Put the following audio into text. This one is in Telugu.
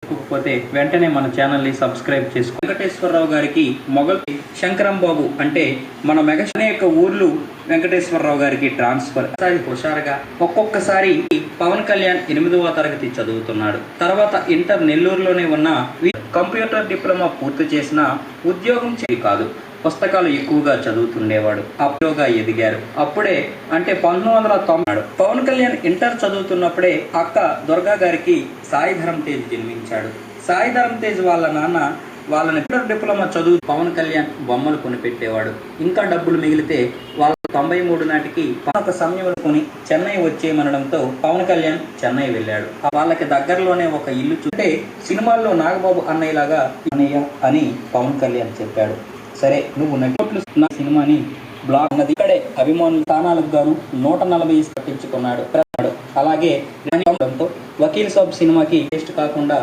కాకపోతే వెంటనే మన ఛానల్ని సబ్స్క్రైబ్ చేసుకో. వెంకటేశ్వరరావు గారికి మొగల్ శంకరం బాబు అంటే మన మెగాస్టార్ యొక్క ఊర్లు వెంకటేశ్వరరావు గారికి ట్రాన్స్ఫర్. హుషారుగా ఒక్కొక్కసారి పవన్ కళ్యాణ్ 8వ తరగతి చదువుతున్నాడు. తర్వాత ఇంటర్ నెల్లూరులోనే ఉన్న కంప్యూటర్ డిప్లొమా పూర్తి చేసిన ఉద్యోగం కాదు, పుస్తకాలు ఎక్కువగా చదువుతుండేవాడు. అప్పుడుగా ఎదిగారు. అప్పుడే అంటే 1990 పవన్ కళ్యాణ్ ఇంటర్ చదువుతున్నప్పుడే అక్క దుర్గా గారికి సాయి ధరమ్ తేజ్ జన్మించాడు. సాయి ధరమ్ తేజ్ వాళ్ళ నాన్న వాళ్ళని ఇంటర్ డిప్లొమా చదువు పవన్ కళ్యాణ్ బొమ్మలు కొనిపెట్టేవాడు. ఇంకా డబ్బులు మిగిలితే వాళ్ళ 93 నాటికి ఒక సమయం కొని చెన్నై వచ్చేయమనడంతో పవన్ కళ్యాణ్ చెన్నై వెళ్ళాడు. వాళ్ళకి దగ్గరలోనే ఒక ఇల్లు చూస్తే సినిమాల్లో నాగబాబు అన్నయ్యలాగా అన్నయ్య అని పవన్ కళ్యాణ్ చెప్పాడు. సరే నువ్వు నటిట్లు నా సినిమాని బ్లాక్ అన్నది ఇక్కడే అభిమానుల స్థానాలకు గాను 140 పట్టించుకున్నాడు. అలాగే వకీల్ సాబ్ సినిమాకి టేస్ట్ కాకుండా